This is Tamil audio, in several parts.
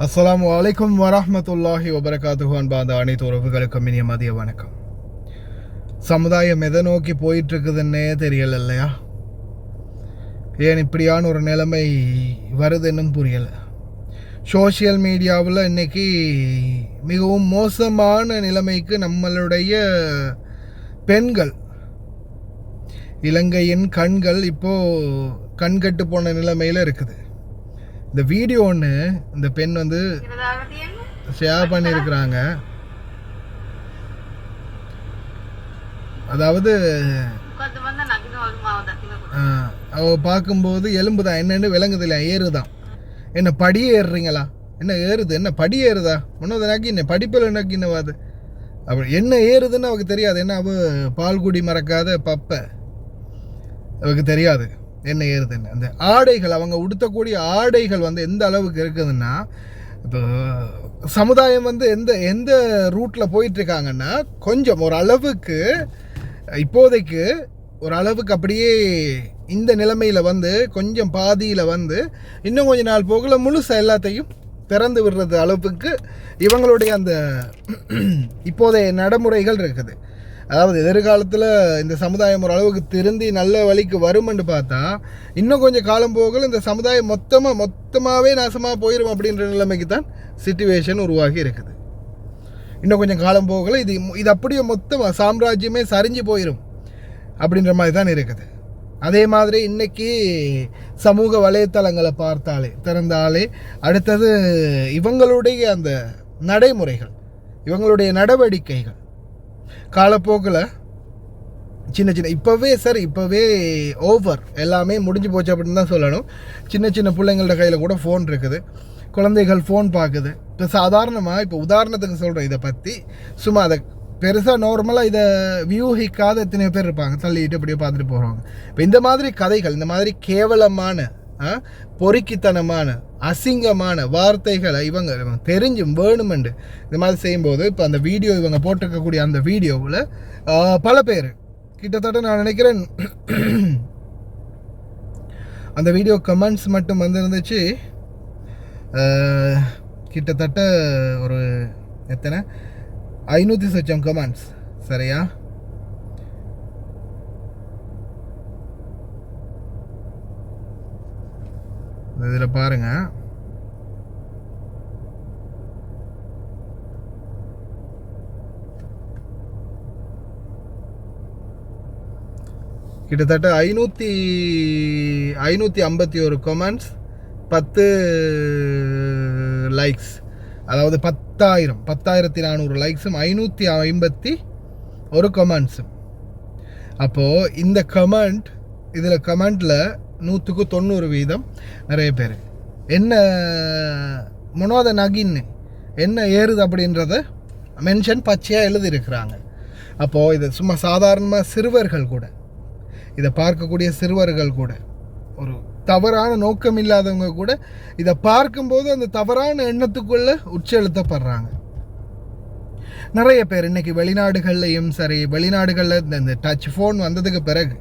அஸ்ஸலாமு அலைக்கும் வரஹ்மத்துல்லாஹி வபரகாத்துஹு. அன்பார்ந்த அனைத்து உறவுகளுக்கும் இனிய மதிய வணக்கம். சமுதாயம் எதை நோக்கி போயிட்டுருக்குதுன்னே தெரியல இல்லையா? ஏன் இப்படியான ஒரு நிலைமை வருதுன்னு புரியலை. சோஷியல் மீடியாவில் இன்றைக்கி மிகவும் மோசமான நிலைமைக்கு நம்மளுடைய பெண்கள், இலங்கையின் கண்கள் இப்போது கண்கட்டு போன நிலைமையில் இருக்குது. இந்த வீடியோ ஒன்று இந்த பெண் வந்து ஷேர் பண்ணியிருக்கிறாங்க. அதாவது அவ பார்க்கும்போது எலும்பு தான் என்னென்னு விளங்குது இல்லை, ஏறுதான். என்ன படியே ஏறுறீங்களா, என்ன ஏறுது, என்ன படி ஏறுதா, முன்னது நாக்கி என்ன படிப்பில் நாக்கி என்னவாது அப்படி என்ன ஏறுதுன்னு அவருக்கு தெரியாது. என்ன அவ பால்குடி மறக்காத பப்ப, அவருக்கு தெரியாது என்ன ஏறுதுன்னு. அந்த ஆடைகள், அவங்க உடுத்தக்கூடிய ஆடைகள் வந்து எந்த அளவுக்கு இருக்குதுன்னா, இப்போ சமுதாயம் வந்து எந்த ரூட்டில் போயிட்டுருக்காங்கன்னா, கொஞ்சம் ஒரு அளவுக்கு இப்போதைக்கு ஒரு அளவுக்கு அப்படியே இந்த நிலைமையில் வந்து கொஞ்சம் பாதியில் வந்து இன்னும் கொஞ்சம் நாள் போகல முழுசாக எல்லாத்தையும் திறந்து விடுறது அளவுக்கு இவங்களுடைய அந்த இப்போதைய நடைமுறைகள் இருக்குது. அதாவது எதிர்காலத்தில் இந்த சமுதாயம் ஒரு அளவுக்கு திருந்தி நல்ல வழிக்கு வரும்னு பார்த்தா இன்னும் கொஞ்சம் காலம் போகல இந்த சமுதாயம் மொத்தமாகவே நாசமாக போயிடும் அப்படின்ற நிலைமைக்கு தான் சிச்சுவேஷன் உருவாகி இருக்குது. இன்னும் கொஞ்சம் காலம் போகல இது அப்படியே மொத்தமாக சாம்ராஜ்யமே சரிஞ்சு போயிடும் அப்படின்ற மாதிரி தான் இருக்குது. அதே மாதிரி இன்றைக்கி சமூக வலைத்தளங்களை திறந்தாலே அடுத்தது இவங்களுடைய அந்த நடைமுறைகள், இவங்களுடைய நடவடிக்கைகள் காலப்போக்கில் சின்ன இப்போவே ஓவர் எல்லாமே முடிஞ்சு போச்சு அப்படின்னு தான் சொல்லணும். சின்ன பிள்ளைங்களோட கையில் கூட ஃபோன் இருக்குது, குழந்தைகள் ஃபோன் பார்க்குது. இப்போ சாதாரணமாக இப்போ உதாரணத்துக்கு சொல்கிறேன், இதை பற்றி சும்மா அதை பெருசாக நார்மலாக இதை வியூகிக்காத எத்தனை பேர் இருப்பாங்க, தள்ளிட்டு அப்படியே பார்த்துட்டு போகிறாங்க. இப்போ இந்த மாதிரி கதைகள், இந்த மாதிரி கேவலமான பொறுக்கித்தனமான அசிங்கமான வார்த்தைகளை இவங்க தெரிஞ்சும் வேணுமெண்டு இந்த மாதிரி செய்யும்போது, இப்போ அந்த வீடியோ இவங்க போட்டிருக்கக்கூடிய அந்த வீடியோவில் பல பேர் கிட்டத்தட்ட நான் நினைக்கிறேன் அந்த வீடியோ கமெண்ட்ஸ் மட்டும் வந்துருந்துச்சு கிட்டத்தட்ட ஒரு எத்தனை 500 சொச்சம் கமெண்ட்ஸ். சரியா? இதில் பாருங்க, கிட்டத்தட்ட 551 கமெண்ட்ஸ், 10 லைக்ஸ். அதாவது 10,400 லைக்ஸும் 551 கமெண்ட்ஸும். அப்போது இந்த இதில் கமெண்டில் 100க்கு 90% நிறைய பேர் என்ன முனோத நகின்னு என்ன ஏறுது அப்படின்றத மென்ஷன் பச்சையாக எழுதியிருக்கிறாங்க. அப்போது இது சும்மா சாதாரணமாக சிறுவர்கள் கூட, இதை பார்க்கக்கூடிய சிறுவர்கள் கூட, ஒரு தவறான நோக்கம் இல்லாதவங்க கூட இதை பார்க்கும்போது அந்த தவறான எண்ணத்துக்குள்ளே உட்செலுத்தப்படுறாங்க. நிறைய பேர் இன்றைக்கி வெளிநாடுகள்லையும் சரி, வெளிநாடுகளில் இந்த டச் ஃபோன் வந்ததுக்கு பிறகு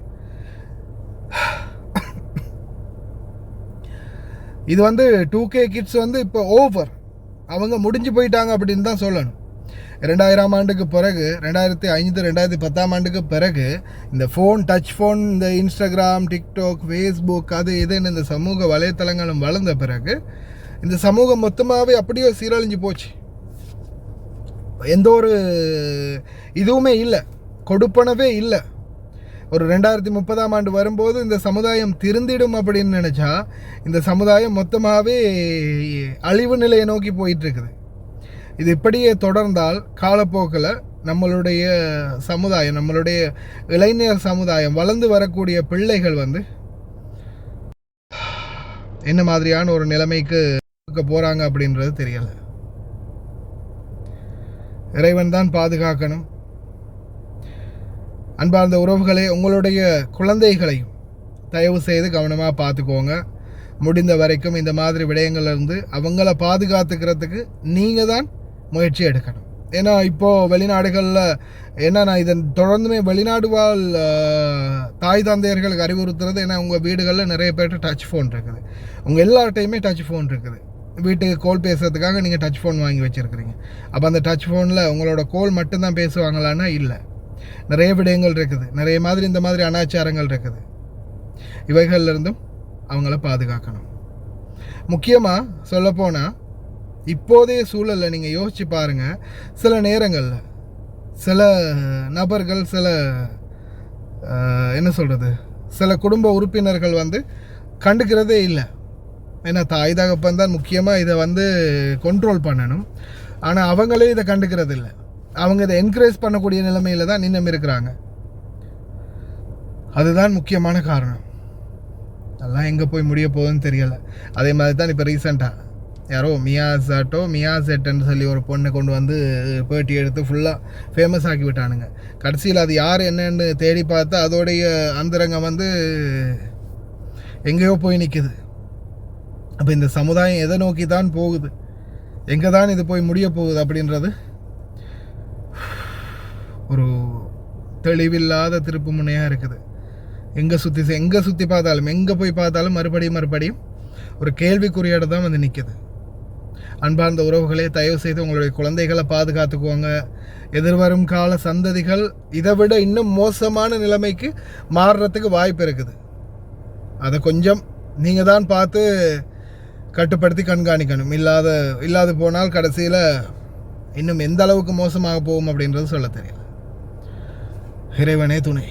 இது வந்து 2K கிட்ஸ் வந்து இப்போ ஓவர், அவங்க முடிஞ்சு போயிட்டாங்க அப்படின்னு தான் சொல்லணும். 2000ஆம் ஆண்டுக்கு பிறகு, 2005 2010ஆம் ஆண்டுக்கு பிறகு இந்த ஃபோன், டச் ஃபோன், இந்த இன்ஸ்டாகிராம், டிக்டாக், ஃபேஸ்புக், அது இதுன்னு இந்த சமூக வலைத்தளங்களும் வளர்ந்த பிறகு இந்த சமூகம் மொத்தமாகவே அப்படியே சீரழிஞ்சு போச்சு. எந்த ஒரு இதுவுமே இல்லை, கொடுப்பனவே இல்லை. ஒரு 2030ஆம் ஆண்டு வரும்போது இந்த சமுதாயம் திருந்திடும் அப்படின்னு நினச்சா இந்த சமுதாயம் மொத்தமாகவே அழிவு நிலையை நோக்கி போயிட்டுருக்குது. இது இப்படியே தொடர்ந்தால் காலப்போக்கில் நம்மளுடைய சமுதாயம், நம்மளுடைய இளைஞர் சமுதாயம், வளர்ந்து வரக்கூடிய பிள்ளைகள் வந்து என்ன மாதிரியான ஒரு நிலைமைக்கு போகிறாங்க அப்படின்றது தெரியலை. இறைவன் தான் பாதுகாக்கணும். அன்பார்ந்த உறவுகளே, உங்களுடைய குழந்தைகளையும் தயவு செய்து கவனமாக பார்த்துக்கோங்க. முடிந்த வரைக்கும் இந்த மாதிரி விடயங்கள்லேருந்து அவங்கள பாதுகாத்துக்கிறதுக்கு நீங்கள் தான் முயற்சி எடுக்கணும். ஏன்னா இப்போது வெளிநாடுகளில் ஏன்னா நான் இதன் தொடர்ந்துமே வெளிநாடு வாழ் தாய் தந்தையர்களுக்கு அறிவுறுத்துறது, ஏன்னா உங்கள் வீடுகளில் நிறைய பேர்கிட்ட டச் ஃபோன் இருக்குது, உங்கள் எல்லார்ட்டையுமே டச் ஃபோன் இருக்குது. வீட்டுக்கு கால் பேசுறதுக்காக நீங்கள் டச் ஃபோன் வாங்கி வச்சுருக்கிறீங்க. அப்போ அந்த டச் ஃபோனில் உங்களோட கால் மட்டும்தான் பேசுவாங்களான்னா இல்லை, நிறைய விடயங்கள் இருக்குது, நிறைய மாதிரி இந்த மாதிரி அனாச்சாரங்கள் இருக்குது. இவைகள்லேருந்தும் அவங்கள பாதுகாக்கணும். முக்கியமாக சொல்லப்போனால் இப்போதைய சூழலில் நீங்கள் யோசித்து பாருங்கள், சில நேரங்களில் சில நபர்கள் என்ன சொல்கிறது, சில குடும்ப உறுப்பினர்கள் கண்டுக்கிறதே இல்லை. ஏன்னா தாய் தகப்பன் தான் முக்கியமாக இதை கண்ட்ரோல் பண்ணணும். ஆனால் அவங்களே இதை கண்டுக்கிறது இல்லை. அவங்க இதை என்கரேஜ் பண்ணக்கூடிய நிலைமையில் தான் இன்னும் இருக்கிறாங்க. அதுதான் முக்கியமான காரணம். அதெல்லாம் எங்கே போய் முடிய போகுதுன்னு தெரியலை. அதே மாதிரி தான் இப்போ ரீசெண்டாக யாரோ மியாசெட்டுன்னு சொல்லி ஒரு பொண்ணை கொண்டு பேட்டி எடுத்து ஃபுல்லாக ஃபேமஸ் ஆக்கி விட்டானுங்க. கடைசியில் அது யார் என்னன்னு தேடி பார்த்தா அதோடைய அந்தரங்கம் எங்கேயோ போய் நிற்குது. அப்போ இந்த சமுதாயம் எதை நோக்கி தான் போகுது, எங்கே தான் இது போய் முடிய போகுது அப்படின்றது ஒரு தெளிவில்லாத திருப்பு முனையாக இருக்குது. எங்கே சுற்றி பார்த்தாலும், எங்கே போய் பார்த்தாலும் மறுபடியும் ஒரு கேள்விக்குறியோடு தான் நிற்குது. அன்பார்ந்த உறவுகளே, தயவு செய்து உங்களுடைய குழந்தைகளை பாதுகாத்துக்குவாங்க. எதிர்வரும் கால சந்ததிகள் இதை விட இன்னும் மோசமான நிலைமைக்கு மாறுறதுக்கு வாய்ப்பு இருக்குது. அதை கொஞ்சம் நீங்கள் தான் பார்த்து கட்டுப்படுத்தி கண்காணிக்கணும். இல்லாது போனால் கடைசியில் இன்னும் எந்த அளவுக்கு மோசமாக போகும் அப்படின்றது சொல்ல தெரியல. இறைவனே துணை.